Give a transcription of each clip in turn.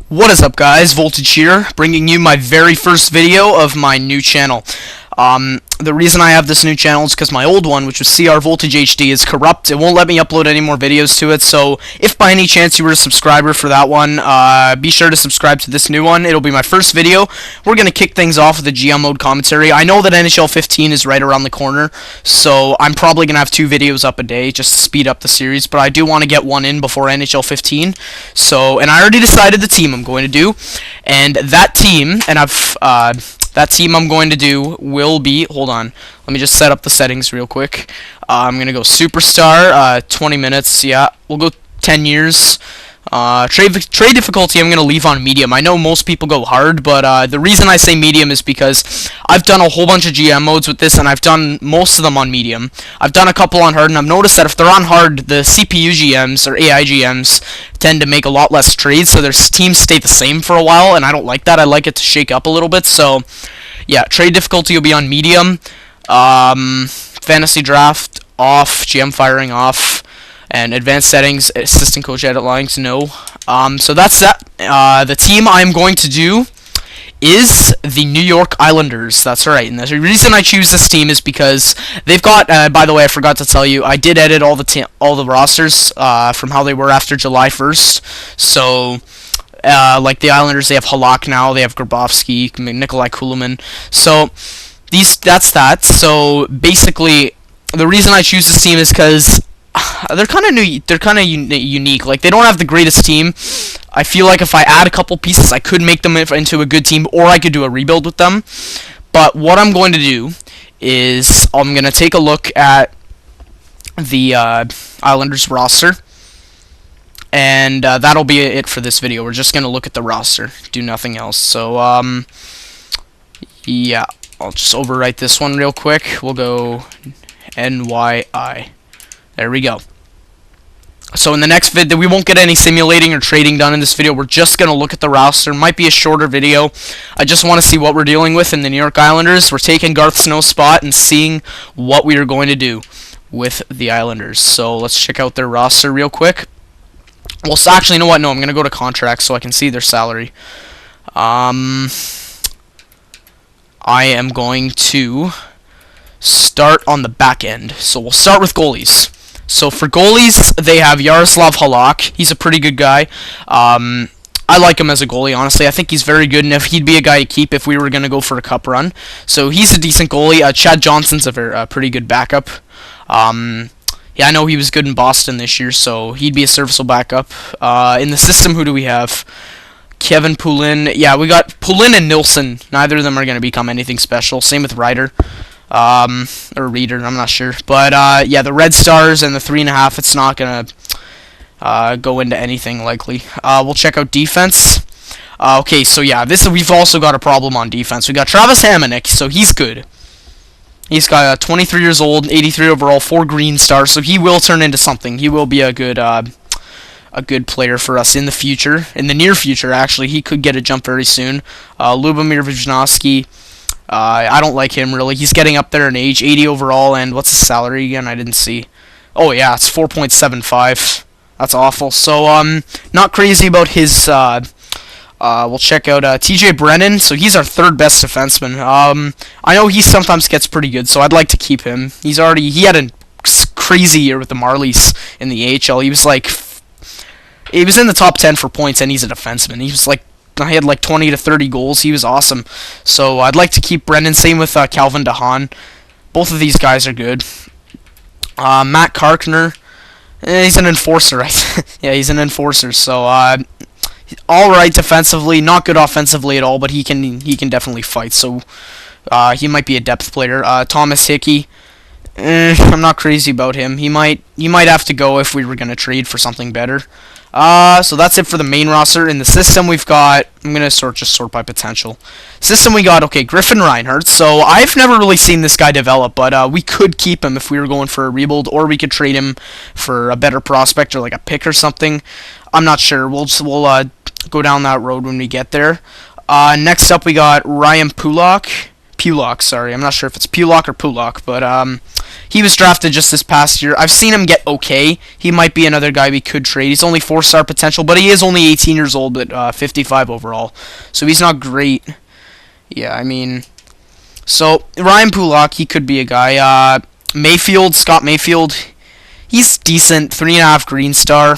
What is up, guys? Voltage here, bringing you my very first video of my new channel. The reason I have this new channel is because my old one, which was CR Voltage HD, is corrupt. It won't let me upload any more videos to it, so if by any chance you were a subscriber for that one, be sure to subscribe to this new one. It'll be my first video. We're going to kick things off with a GM mode commentary. I know that NHL 15 is right around the corner, so I'm probably going to have 2 videos up a day just to speed up the series, but I do want to get one in before NHL 15. So, and I already decided the team I'm going to do, and that team, that team I'm going to do will be, hold on, let me just set up the settings real quick. I'm going to go Superstar, 20 minutes, yeah, we'll go 10 years. Trade difficulty I'm going to leave on medium. I know most people go hard, but the reason I say medium is because I've done a whole bunch of GM modes with this, and I've done most of them on medium. I've done a couple on hard, and I've noticed that if they're on hard, the CPU GMs, or AI GMs, tend to make a lot less trades, so their teams stay the same for a while, and I don't like that. I like it to shake up a little bit, so yeah, trade difficulty will be on medium. Fantasy draft off, GM firing off, and advanced settings, assistant coach edit lines, no. So that's that. The team I'm going to do is the New York Islanders. That's right. And the reason I choose this team is because they've got. By the way, I forgot to tell you, I did edit all the rosters from how they were after July 1st. So, like the Islanders, they have Halak now. They have Grabovski, Nikolai Kulemin. So that's that. So basically, the reason I choose this team is because they're kind of new. They're kind of unique. Like, they don't have the greatest team. I feel like if I add a couple pieces, I could make them into a good team, or I could do a rebuild with them. But what I'm going to do is I'm going to take a look at the Islanders roster, and that'll be it for this video. We're just going to look at the roster, do nothing else. So yeah, I'll just overwrite this one real quick. We'll go NYI. There we go. So in the next vid, we won't get any simulating or trading done in this video. We're just going to look at the roster. Might be a shorter video. I just want to see what we're dealing with in the New York Islanders. We're taking Garth Snow's spot and seeing what we are going to do with the Islanders. So let's check out their roster real quick. Well, so actually, you know what? No, I'm going to go to contracts so I can see their salary. I am going to start on the back end. So we'll start with goalies. So for goalies, they have Yaroslav Halak. He's a pretty good guy. I like him as a goalie, honestly. I think he's very good, and if he'd be a guy to keep if we were going to go for a cup run. So he's a decent goalie. Chad Johnson's a pretty good backup. Yeah, I know he was good in Boston this year, so he'd be a serviceable backup. In the system, who do we have? Kevin Poulin. Yeah, we got Poulin and Nilsson. Neither of them are going to become anything special. Same with Ryder. Or Reader, I'm not sure. But, yeah, the Red Stars and the 3.5, it's not going to go into anything likely. We'll check out defense. Okay, so yeah, we've also got a problem on defense. We got Travis Hamonic, so he's good. He's got 23 years old, 83 overall, 4 green stars, so he will turn into something. He will be a good player for us in the future. In the near future, actually. He could get a jump very soon. Lubomir Vizhnovsky. I don't like him, really. He's getting up there in age, 80 overall, and what's his salary again? I didn't see. Oh, yeah, it's 4.75. That's awful. So, not crazy about his, we'll check out, TJ Brennan. So, he's our 3rd best defenseman. I know he sometimes gets pretty good, so I'd like to keep him. He had a crazy year with the Marlies in the AHL. He was in the top 10 for points, and he's a defenseman. I had like 20 to 30 goals. He was awesome. So I'd like to keep Brendan. Same with Calvin DeHaan. Both of these guys are good. Matt Karkner. He's an enforcer, right? Yeah, he's an enforcer. So all right defensively, not good offensively at all, but he can definitely fight. So he might be a depth player. Thomas Hickey. I'm not crazy about him. He might have to go if we were gonna trade for something better. So that's it for the main roster. In the system, we've got, I'm going to just sort by potential. System, we got, okay, Griffin Reinhardt. So I've never really seen this guy develop, but we could keep him if we were going for a rebuild, or we could trade him for a better prospect or like a pick or something. I'm not sure. We'll go down that road when we get there. Next up, we got Ryan Pulock. Sorry. I'm not sure if it's Pulock or Pulock, but He was drafted just this past year. I've seen him get okay. He might be another guy we could trade. He's only 4-star potential, but he is only 18 years old, but 55 overall. So he's not great. Yeah, I mean... So, Ryan Pulak, he could be a guy. Scott Mayfield, he's decent. 3.5 green star.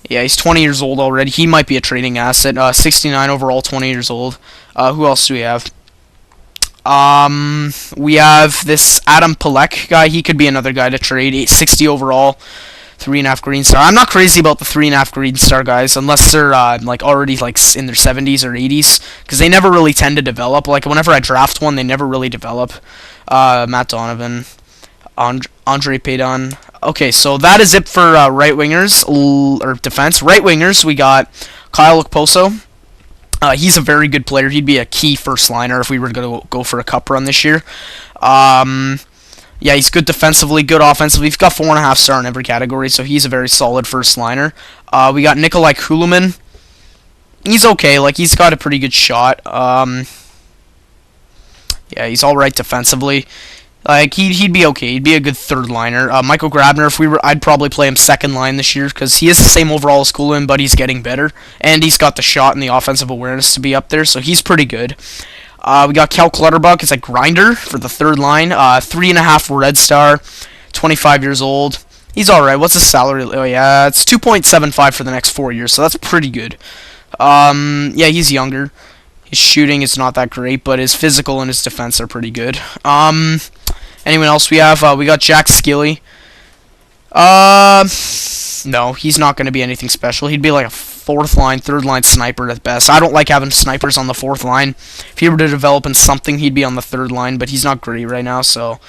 Yeah, he's 20 years old already. He might be a trading asset. 69 overall, 20 years old. Who else do we have? We have this Adam Pelech guy. He could be another guy to trade. 60 overall, 3.5 green star. I'm not crazy about the 3.5 green star guys unless they're like already like in their 70s or 80s, because they never really tend to develop. Like whenever I draft one, they never really develop. Matt Donovan, Andre Paydon. Okay, so that is it for right wingers or defense. Right wingers, we got Kyle Okposo. He's a very good player. He'd be a key first liner if we were going to go for a cup run this year. Yeah, he's good defensively, good offensively. He's got 4.5 star in every category, so he's a very solid first liner. We got Nikolai Kulemin. He's okay. Like, he's got a pretty good shot. Yeah, he's all right defensively. Like, he'd be okay. He'd be a good third liner. Michael Grabner, I'd probably play him second line this year because he is the same overall as Kulemin, but he's getting better, and he's got the shot and the offensive awareness to be up there, so he's pretty good. We got Cal Clutterbuck as a grinder for the third line. 3.5 red star, 25 years old. He's alright. What's his salary? Oh, yeah, it's 2.75 for the next 4 years, so that's pretty good. Yeah, he's younger. His shooting is not that great, but his physical and his defense are pretty good. Anyone else we have? We got Jack Skilly. No, he's not going to be anything special. He'd be like a fourth line, third line sniper at best. I don't like having snipers on the fourth line. If he were to develop in something, he'd be on the third line, but he's not great right now, so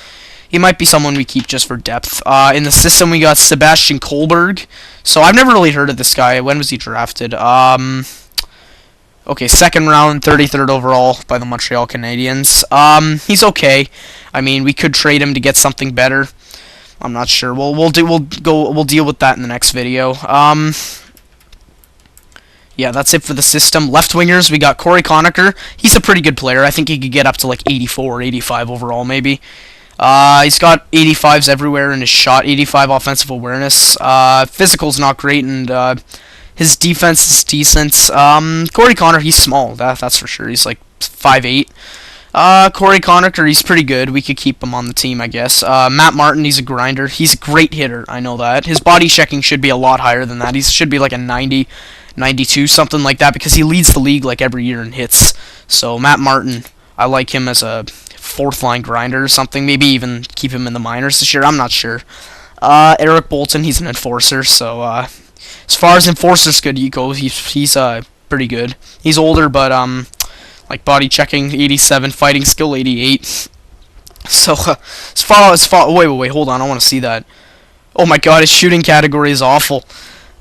he might be someone we keep just for depth. In the system, we got Sebastian Kohlberg. So I've never really heard of this guy. When was he drafted? Okay, second round, 33rd overall by the Montreal Canadiens. He's okay. I mean, we could trade him to get something better. I'm not sure. We'll deal with that in the next video. Yeah, that's it for the system. Left wingers, we got Corey Conacher. He's a pretty good player. I think he could get up to like 84 or 85 overall, maybe. He's got 85s everywhere in his shot, 85 offensive awareness. Physical's not great, and his defense is decent. Corey Conacher, he's small, that's for sure. He's like 5'8". Corey Conacher, he's pretty good. We could keep him on the team, I guess. Matt Martin, he's a grinder. He's a great hitter, I know that. His body checking should be a lot higher than that. He should be like a 90, 92, something like that, because he leads the league like every year in hits. So Matt Martin, I like him as a fourth line grinder or something. Maybe even keep him in the minors this year. I'm not sure. Eric Bolton, he's an enforcer. So as far as enforcers go, he's pretty good. He's older, but like body checking 87, fighting skill 88. So as far wait, hold on, I want to see that. Oh my god, his shooting category is awful.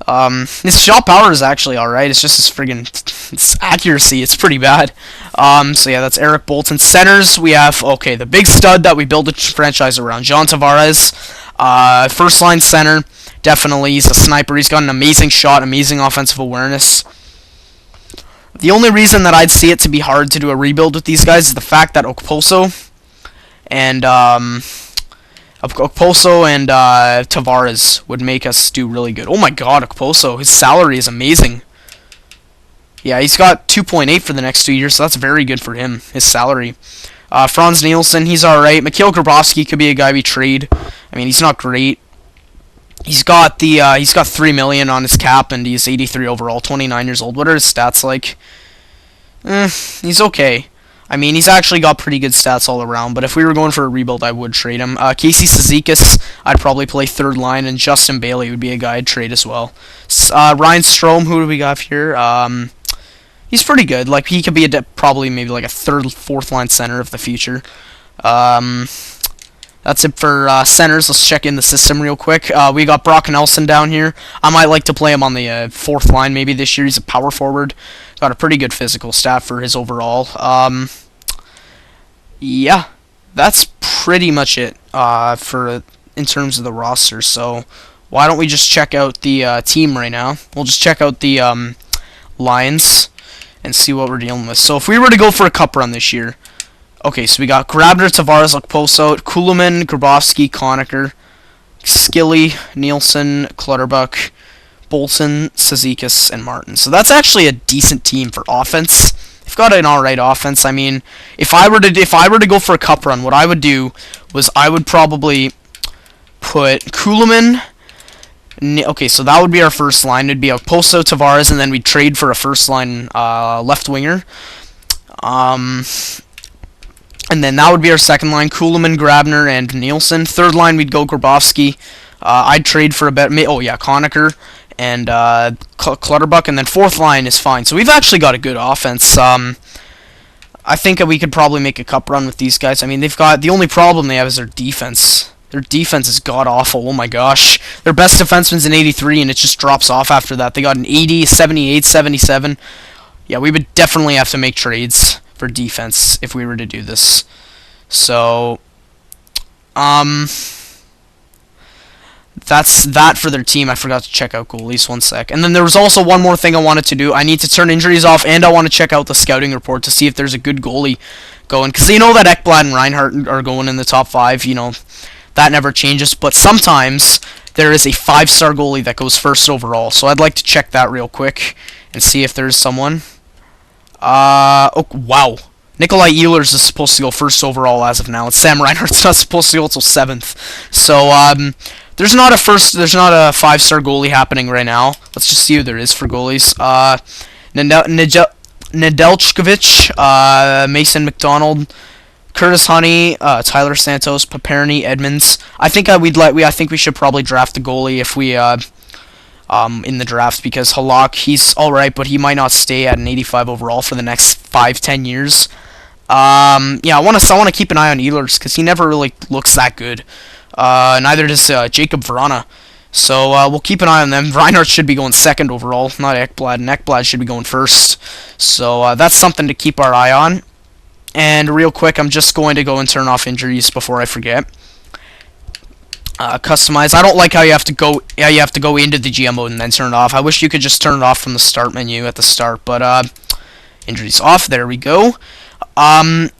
His shot power is actually alright. It's just his friggin' accuracy. It's pretty bad. So yeah, that's Eric Bolton. Centers, we have, the big stud that we build a franchise around, John Tavares. First line center, definitely. He's a sniper. He's got an amazing shot, amazing offensive awareness. The only reason that I'd see it to be hard to do a rebuild with these guys is the fact that Okposo and Tavares would make us do really good. Oh my god, Okposo, his salary is amazing. Yeah, he's got 2.8 for the next 2 years, so that's very good for him, his salary. Franz Nielsen, he's alright. Mikhail Grabovski could be a guy we trade. I mean, he's not great. He's got $3 million on his cap, and he's 83 overall, 29 years old. What are his stats like? He's okay. I mean, he's actually got pretty good stats all around, but if we were going for a rebuild, I would trade him. Casey Cizikas, I'd probably play third line, and Justin Bailey would be a guy I'd trade as well. Ryan Strome, who do we got here? He's pretty good. Like, he could be probably maybe like a third, fourth line center of the future. That's it for centers. Let's check in the system real quick. We got Brock Nelson down here. I might like to play him on the fourth line maybe this year. He's a power forward. Got a pretty good physical stat for his overall. Yeah, that's pretty much it in terms of the roster. So why don't we just check out the team right now? We'll just check out the lines and see what we're dealing with. So if we were to go for a cup run this year, Okay, so we got Grabner, Tavares, Okposo, Kuhlman, Grabowski, Conacher, Skilly, Nielsen, Clutterbuck, Bolton, Cizikas, and Martin. So that's actually a decent team for offense. They've got an alright offense. I mean, if I were to go for a cup run, what I would do was I would probably put Kuhlman. Okay, so that would be our first line. It'd be Okposo, Tavares, and then we'd trade for a first line left winger. And then that would be our second line, Kuhlman, Grabner, and Nielsen. Third line, we'd go Grabowski. I'd trade for a better... Oh, yeah, Conacher and Clutterbuck. And then fourth line is fine. So we've actually got a good offense. I think we could probably make a cup run with these guys. I mean, they've got... The only problem they have is their defense. Their defense is god-awful. Oh, my gosh. Their best defenseman's an 83, and it just drops off after that. They got an 80, 78, 77. Yeah, we would definitely have to make trades for defense if we were to do this. So that's that for their team. I forgot to check out goalies. One sec. And then there was also one more thing I wanted to do. I need to turn injuries off, and I want to check out the scouting report to see if there's a good goalie going, because you know that Ekblad and Reinhardt are going in the top 5. You know, that never changes, but sometimes there is a 5-star goalie that goes first overall. So I'd like to check that real quick and see if there's someone. Oh, wow. Nikolai Ehlers is supposed to go first overall as of now, and Sam Reinhardt's not supposed to go until 7th. So, there's not a 5-star goalie happening right now. Let's just see who there is for goalies. Nedeljkovic, Mason McDonald, Curtis Honey, Tyler Santos, Paperny, Edmonds. I think we should probably draft the goalie if we in the draft, because Halak, he's alright, but he might not stay at an 85 overall for the next 5-10 years. Yeah, I want to keep an eye on Ehlers, because he never really looks that good. Neither does Jacob Vrana. So we'll keep an eye on them. Reinhardt should be going second overall, not Ekblad, and Ekblad should be going first. So that's something to keep our eye on. And real quick, I'm just going to go and turn off injuries before I forget. Customize. I don't like how you have to go into the GM mode and then turn it off. I wish you could just turn it off from the start menu at the start, but injuries off. There we go.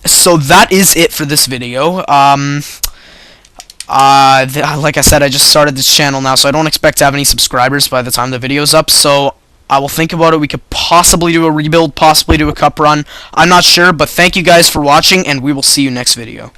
So that is it for this video. Like I said, I just started this channel now, so I don't expect to have any subscribers by the time the video's up, so I will think about it. We could possibly do a rebuild, possibly do a cup run. I'm not sure, but thank you guys for watching, and we will see you next video.